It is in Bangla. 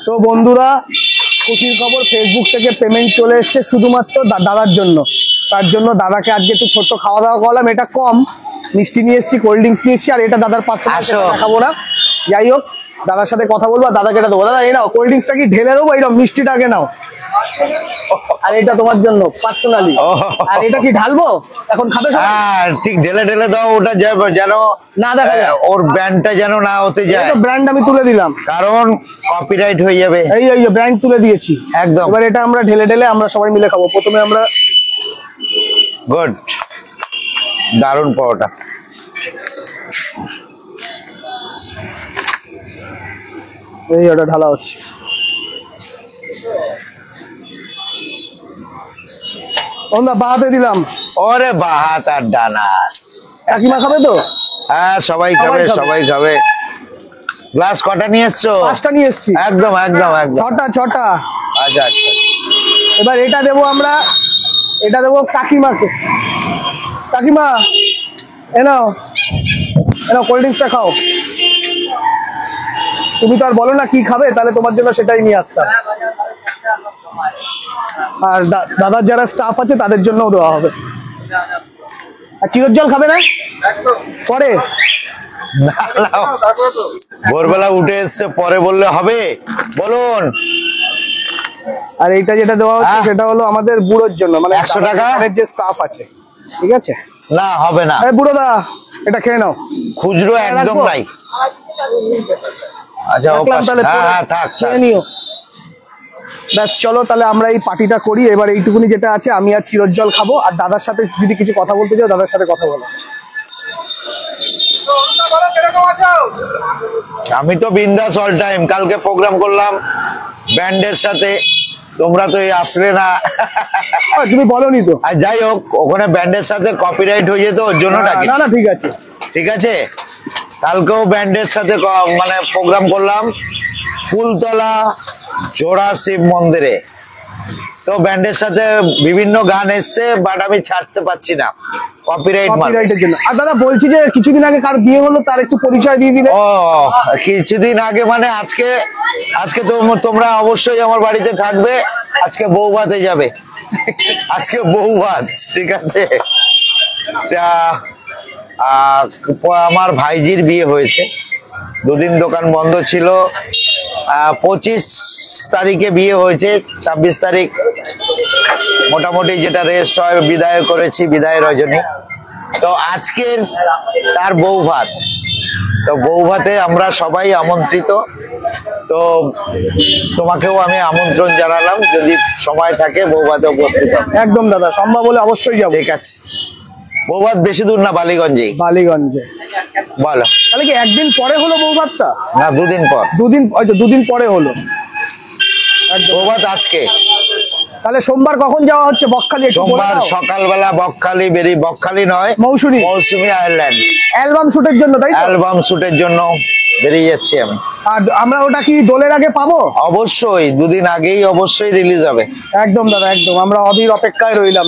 তো বন্ধুরা, খুশির খবর, ফেসবুক থেকে পেমেন্ট চলে এসছে শুধুমাত্র দাদার জন্য। তার জন্য দাদাকে আজকে একটু ছোট্ট খাওয়া দাওয়া করলাম। এটা কম, মিষ্টি নিয়ে এসেছি, কোল্ড ড্রিঙ্কস নিয়ে এসেছি, আর এটা দাদার পার্সোনাল দেখাবো না। যাই হোক, দাদার সাথে কথা বলবো আর দাদাকে এটা দেবো। দাদা এই নাও, কোল্ড ড্রিঙ্কসটা কি ঢেলে দেবো? এইরকম মিষ্টিটাকে নাও, আর এটা তোমার জন্য পার্সোনালি। আর এটা কি ঢালবো? এখন খাবে? হ্যাঁ ঠিক, ঢেলে ঢেলে দাও, ওটা যেন না দেখা যায়, ওর ব্র্যান্ডটা যেন না হতে যায়। ব্র্যান্ড আমি তুলে দিলাম, কারণ কপিরাইট হয়ে যাবে। এই ব্র্যান্ড তুলে দিয়েছি একদম। এবার এটা আমরা ঢেলে ঢেলে আমরা সবাই মিলে খাবো। প্রথমে আমরা গুড, দারুণ পরোটা। এই ওটা ঢালা হচ্ছে। বাহাতে দিলাম। ওরে বাহাত আর ডানা। কাকিমা খাবে তো? হ্যাঁ সবাই খাবে, সবাই খাবে। গ্লাস কটা নিয়ে এসছো? 5টা নিয়ে এসছি। একদম একদম একদম। 6টা। আচ্ছা আচ্ছা। এবার এটা দেবো আমরা, এটা দেবো কাকিমাকে। কাকিমা এনাও কোল্ড ড্রিঙ্কসটা খাও। তুমি তো আর বলো না কি খাবে, তাহলে তোমার জন্য সেটাই নিয়ে আসতাম। আর দাদার যারা স্টাফ আছে তাদের জন্যও দেওয়া হবে। আর চিরোর জল খাবে না? পরে ভোরবেলা উঠে এসছে, পরে বললে হবে? বলুন। আর এইটা যেটা দেওয়া হচ্ছে সেটা হলো আমাদের বুড়োর জন্য, মানে 100 টাকা যে স্টাফ আছে। ঠিক আছে, না হবে না। বুড়ো দা এটা খেয়ে নাও। খুচরো একদম নাই। আচ্ছা হ্যাঁ থাক, খেয়ে নিও। ব্যাস চলো তাহলে আমরা এই পার্টিটা করি। এবার এইটুকুনি যেটা আছে, আমি আর চিরোর জল খাবো। আর দাদার সাথে যদি কিছু কথা বলতে চাও, দাদার সাথে কথা বলো। আমি তো বিন্দাস অল টাইম। কালকে প্রোগ্রাম করলাম ব্যান্ডের সাথে, তোমরা তো আসলে না। তুমি বলোনি তো। আর যাই হোক, ওখানে ব্যান্ডের সাথে কপিরাইট হয়ে যেত, ওর জন্য ডাকি। না ঠিক আছে, ঠিক আছে। কালকেও ব্যান্ডের সাথে মানে প্রোগ্রাম করলাম ফুলতলা জোড়া শিব মন্দিরে। তো ব্যান্ডের সাথে বিভিন্ন গান এসছে, বাট আমি ছাড়তে পারছি না কপিরাইটের জন্য। আর দাদা বলছি যে কিছুদিন আগে কার বিয়ে হলো, তার একটু পরিচয় দিয়ে দিলে। ও কিছুদিন আগে মানে আজকে তো তোমরা অবশ্যই আমার বাড়িতে থাকবে। আজকে বউ ভাতে যাবে, আজকে বউ ভাত। ঠিক আছে, আমার ভাইজির বিয়ে হয়েছে। দুদিন দোকান বন্ধ ছিল। 25 তারিখে বিয়ে হয়েছে, 26 তারিখ মোটামুটি যেটা রেস্ট হয় বিদায় করেছি, বিদায় রজনী। তো আজকের তার বউ ভাত। তো বউ ভাতে আমরা সবাই আমন্ত্রিত। তো তোমাকেও আমি আমন্ত্রণ জানালাম, যদি সময় থাকে বউ ভাতে উপস্থিত হবে। একদম দাদা, সম্ভব হলে অবশ্যই যাবো। ঠিক আছে। বৌভাত বেশি দূর না, বালিগঞ্জে। বলো তাহলে কি একদিন পরে হলো বৌভাতটা? না, দুদিন পর। দুদিন পরে হলো বৌভাত আজকে। তাহলে সোমবার কখন যাওয়া হচ্ছে? বকখালি। সোমবার সকালবেলা বকখালি বকখালি নয়, মৌসুমী আইল্যান্ড। অ্যালবাম শুটের জন্য, তাই? অ্যালবাম শুটের জন্য বেরিয়ে যাচ্ছি আমি। আর আমরা ওটা কি দোলের আগে পাবো? অবশ্যই, দুদিন আগেই অবশ্যই রিলিজ হবে। একদম দাদা, একদম। আমরা অধীর অপেক্ষায় রইলাম।